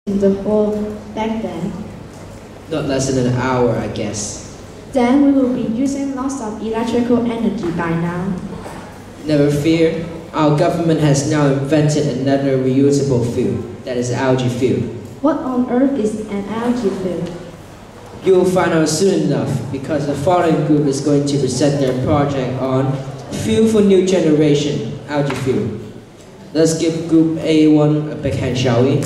in the hole back then? Not less than an hour, I guess. Then we will be using lots of electrical energy by now. Never fear, our government has now invented another reusable fuel, that is algae fuel. What on earth is an algae fuel? You will find out soon enough, because the following group is going to present their project on Fuel for New Generation, algae fuel. Let's give Group A1 a big hand, shall we?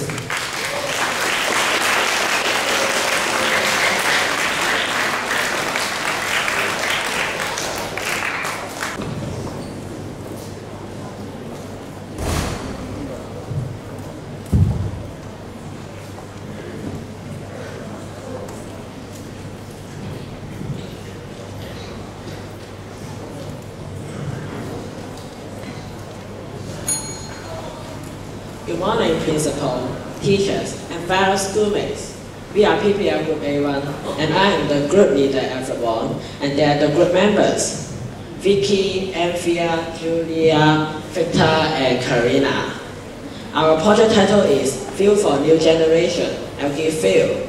Good morning, Principal, teachers, and fellow schoolmates. We are PBL Group A1, and I am the group leader, Alfred, and they are the group members, Vicky, Anthea, Julia, Victor, and Karina. Our project title is Fuel for New Generation, algae fuel.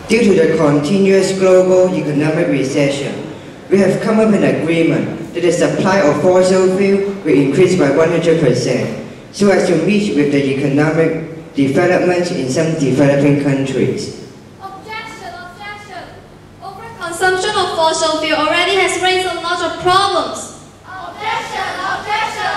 Due to the continuous global economic recession, we have come up with an agreement that the supply of fossil fuel will increase by 100%, so as to meet with the economic development in some developing countries. Objection! Objection! Overconsumption of fossil fuel already has raised a lot of problems. Objection! Objection!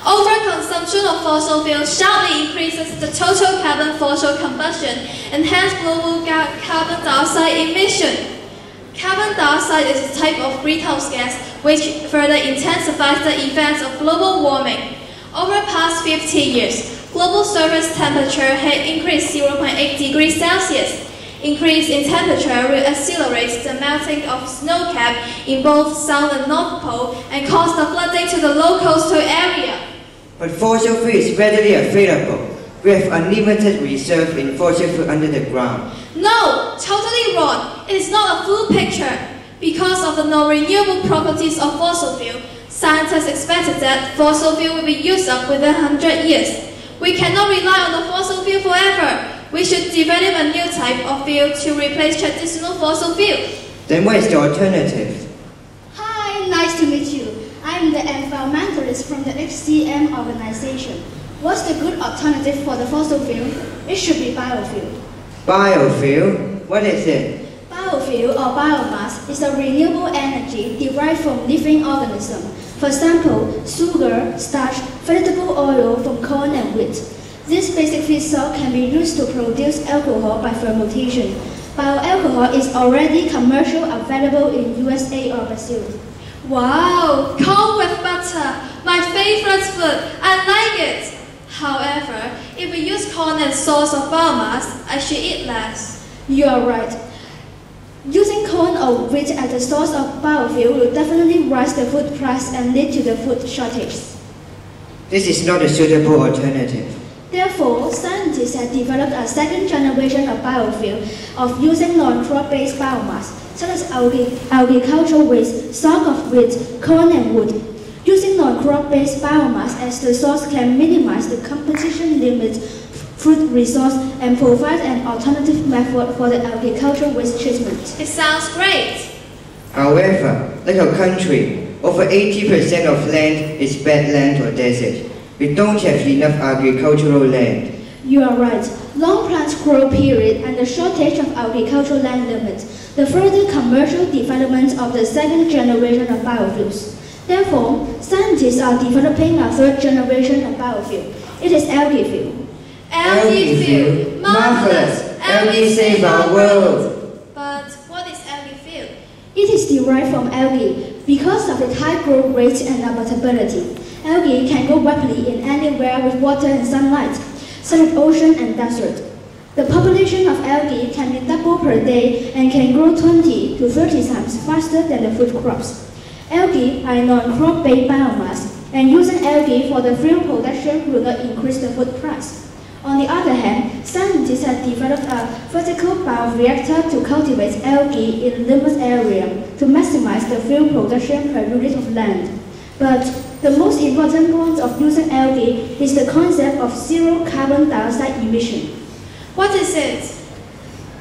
Overconsumption of fossil fuel sharply increases the total carbon fossil combustion and hence global carbon dioxide emission. Carbon dioxide is a type of greenhouse gas which further intensifies the effects of global warming. Over the past 50 years, global surface temperature had increased 0.8 degrees Celsius. Increase in temperature will accelerate the melting of snow cap in both South and North Pole and cause the flooding to the low coastal area. But fossil fuel is readily available. We have unlimited reserve in fossil fuel under the ground. No, totally wrong. It is not a full picture. Because of the non-renewable properties of fossil fuel, scientists expected that fossil fuel will be used up within 100 years. We cannot rely on the fossil fuel forever. We should develop a new type of fuel to replace traditional fossil fuel. Then what is the alternative? Hi, nice to meet you. I'm the environmentalist from the HCM organization. What's the good alternative for the fossil fuel? It should be biofuel. Biofuel? What is it? Biofuel or biomass is a renewable energy derived from living organisms. For example, sugar, starch, vegetable oil from corn and wheat. This basic feedstock can be used to produce alcohol by fermentation. Bioalcohol is already commercially available in USA or Brazil. Wow, corn with butter, my favorite food. I like it. However, if we use corn as source of biomass, I should eat less. You are right. Using corn or wheat as the source of biofuel will definitely raise the food price and lead to the food shortage. This is not a suitable alternative. Therefore, scientists have developed a second generation of biofuel of using non-crop-based biomass, such as agricultural waste, stalk of wheat, corn and wood. Using non-crop-based biomass as the source can minimize the competition limits food resource and provide an alternative method for the agricultural waste treatment. It sounds great. However, like our country, over 80% of land is badland or desert. We don't have enough agricultural land. You are right. Long plant growth period and the shortage of agricultural land limits the further commercial development of the second generation of biofuels. Therefore, scientists are developing a third generation of biofuel. It is algae fuel. Algae fuel! Marvelous! Algae save our world! But what is algae fuel? It is derived from algae. Because of its high growth rate and adaptability, algae can grow rapidly in anywhere with water and sunlight, such as ocean and desert. The population of algae can be doubled per day and can grow 20 to 30 times faster than the food crops. Algae are non-crop-based biomass, and using algae for the fuel production will not increase the food price. On the other hand, scientists have developed a vertical bioreactor to cultivate algae in limited area to maximize the fuel production per unit of land. But The most important point of using algae is the concept of zero carbon dioxide emission. What is it?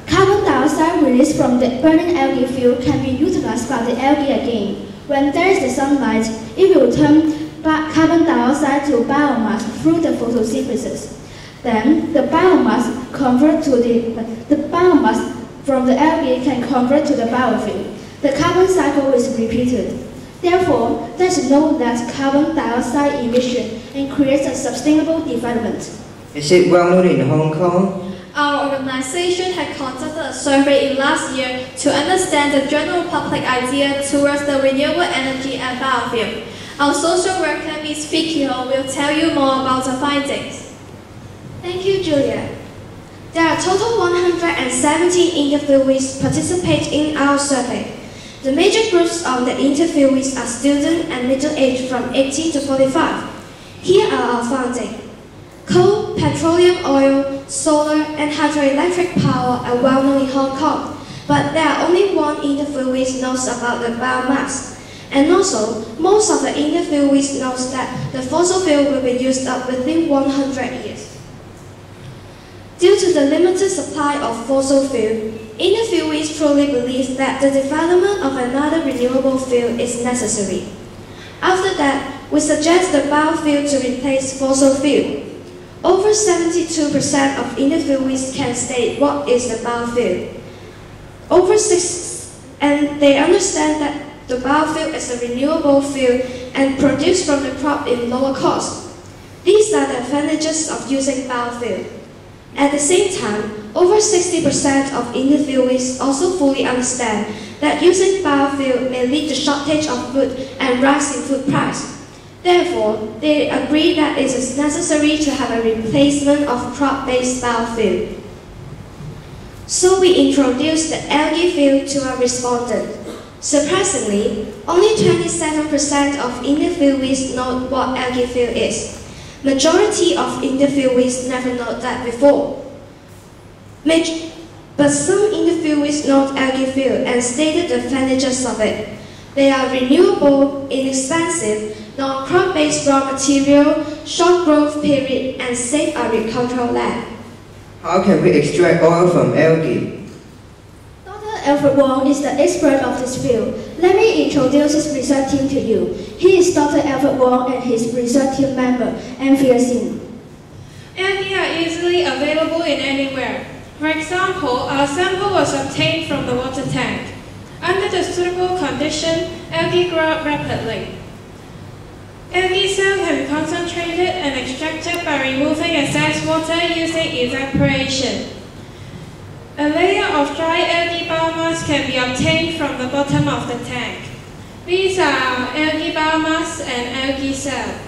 Carbon dioxide released from the burning algae fuel can be utilized by the algae again. When there is the sunlight, it will turn carbon dioxide to biomass through the photosynthesis. Then the biomass from the algae can convert to the biofuel. The carbon cycle is repeated. Therefore, there is no less carbon dioxide emission and creates a sustainable development. Is it well known in Hong Kong? Our organization had conducted a survey in last year to understand the general public idea towards the renewable energy and biofuel. Our social worker, Ms. Vicky Ho, will tell you more about the findings. Thank you, Julia. There are total 170 interviewees participate in our survey. The major groups of the interviewees are students and middle-aged from 18 to 45. Here are our findings. Coal, petroleum oil, solar, and hydroelectric power are well known in Hong Kong, but there are only one interviewee knows about the biomass. And also, most of the interviewees knows that the fossil fuel will be used up within 100 years. Due to the limited supply of fossil fuel, interviewees truly believe that the development of another renewable fuel is necessary. After that, we suggest the biofuel to replace fossil fuel. Over 72% of interviewees can state what is the biofuel. And they understand that the biofuel is a renewable fuel and produced from the crop in lower cost. These are the advantages of using biofuel. At the same time, over 60% of interviewees also fully understand that using biofuel may lead to shortage of food and rise in food price. Therefore, they agree that it is necessary to have a replacement of crop-based biofuel. So we introduced the algae fuel to our respondent. Surprisingly, only 27% of interviewees know what algae fuel is. Majority of interviewees never know that before. But some interviewees know algae fuel and stated the advantages of it. They are renewable, inexpensive, non-crop-based raw material, short growth period, and safe agricultural land. How can we extract oil from algae? Dr. Alfred Wong is the expert of this field. Let me introduce his research team to you. He is Dr. Alfred Wong and his research team member, Anthea Sin. Algae are easily available in anywhere. For example, our sample was obtained from the water tank. Under the suitable condition, algae grow rapidly. Algae cells can be concentrated and extracted by removing excess water using evaporation. A layer of dry algae biomass can be obtained from the bottom of the tank. These are our algae biomass and algae cell.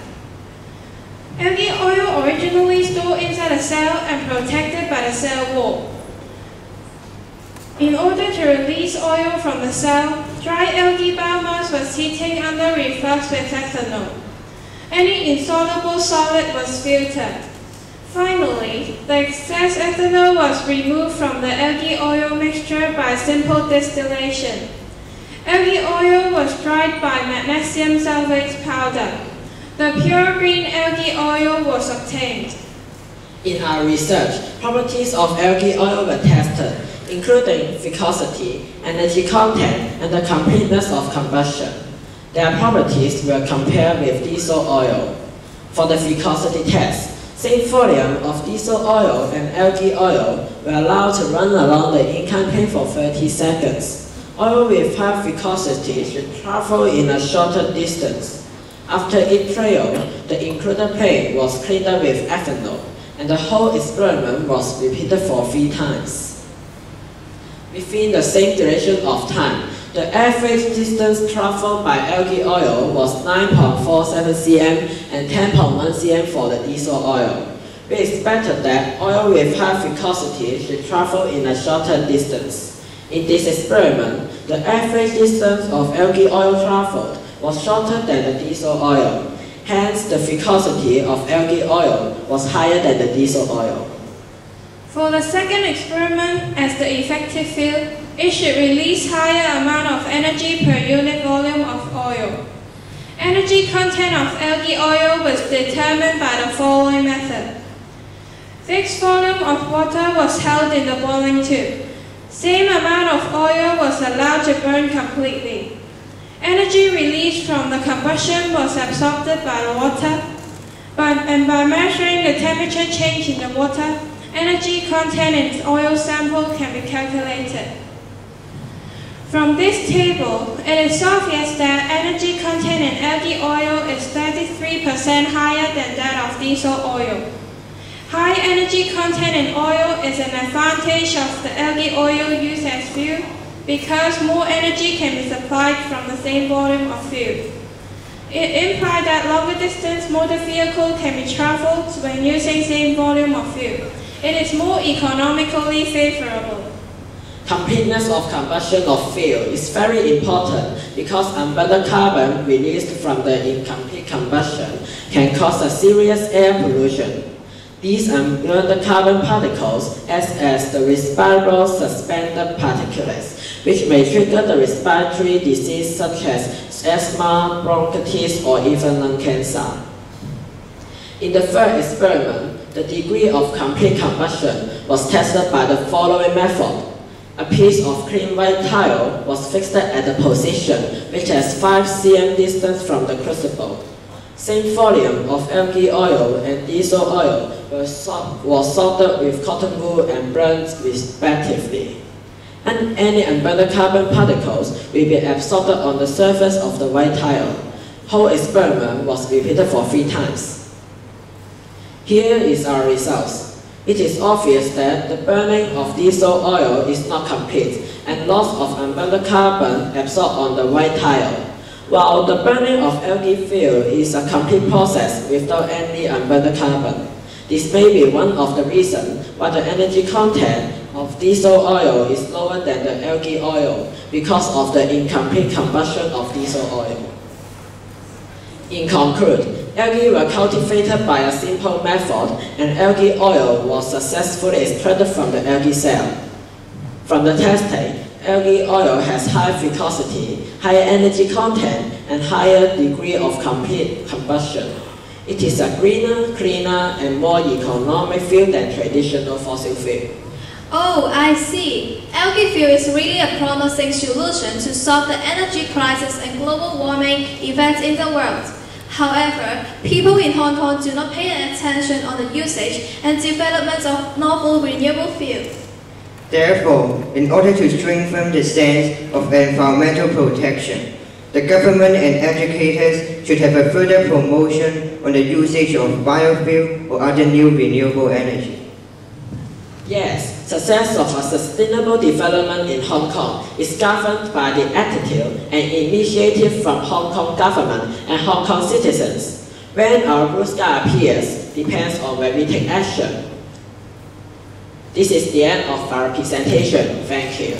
Algae oil originally stored inside a cell and protected by the cell wall. In order to release oil from the cell, dry algae biomass was heated under reflux with ethanol. Any insoluble solid was filtered. Finally, the excess ethanol was removed from the algae oil mixture by simple distillation. Algae oil was dried by magnesium sulfate powder. The pure green algae oil was obtained. In our research, properties of algae oil were tested, including viscosity, energy content, and the completeness of combustion. Their properties were compared with diesel oil. For the viscosity test, same volume of diesel oil and algae oil were allowed to run along the incline plane for 30 seconds. Oil with high viscosity should travel in a shorter distance. After each trial, the included plane was cleaned up with ethanol, and the whole experiment was repeated for 3 times. Within the same duration of time, the average distance traveled by algae oil was 9.47 cm and 10.1 cm for the diesel oil. We expected that oil with high viscosity should travel in a shorter distance. In this experiment, the average distance of algae oil traveled was shorter than the diesel oil. Hence, the viscosity of algae oil was higher than the diesel oil. For the second experiment, as the effective field, it should release higher amount of energy per unit volume of oil. Energy content of algae oil was determined by the following method. Fixed volume of water was held in the boiling tube. Same amount of oil was allowed to burn completely. Energy released from the combustion was absorbed by the water, and by measuring the temperature change in the water, energy content in oil sample can be calculated. From this table, it is obvious that energy content in algae oil is 33% higher than that of diesel oil. High energy content in oil is an advantage of the algae oil used as fuel because more energy can be supplied from the same volume of fuel. It implies that longer distance motor vehicle can be traveled when using same volume of fuel. It is more economically favorable. Completeness of combustion of fuel is very important because unburned carbon released from the incomplete combustion can cause a serious air pollution. These unburned carbon particles act as the respirable suspended particulates, which may trigger the respiratory disease such as asthma, bronchitis, or even lung cancer. In the third experiment, the degree of complete combustion was tested by the following method. A piece of clean white tile was fixed at a position which has 5 cm distance from the crucible. Same volume of algae oil and diesel oil was salted with cotton wool and burned respectively. And any unburned carbon particles will be absorbed on the surface of the white tile. Whole experiment was repeated for 3 times. Here is our results. It is obvious that the burning of diesel oil is not complete and loss of unburned carbon absorbed on the white tile, while the burning of algae fuel is a complete process without any unburned carbon. This may be one of the reasons why the energy content of diesel oil is lower than the algae oil because of the incomplete combustion of diesel oil. In conclusion, algae were cultivated by a simple method and algae oil was successfully extracted from the algae cell. From the testing, algae oil has higher viscosity, higher energy content, and higher degree of complete combustion. It is a greener, cleaner, and more economic fuel than traditional fossil fuel. Oh, I see. Algae fuel is really a promising solution to solve the energy crisis and global warming events in the world. However, people in Hong Kong do not pay attention on the usage and development of novel renewable fuels. Therefore, in order to strengthen the sense of environmental protection, the government and educators should have a further promotion on the usage of biofuel or other new renewable energy. Yes, success of a sustainable development in Hong Kong is governed by the attitude and initiative from Hong Kong government and Hong Kong citizens. When our blue sky appears depends on when we take action. This is the end of our presentation. Thank you.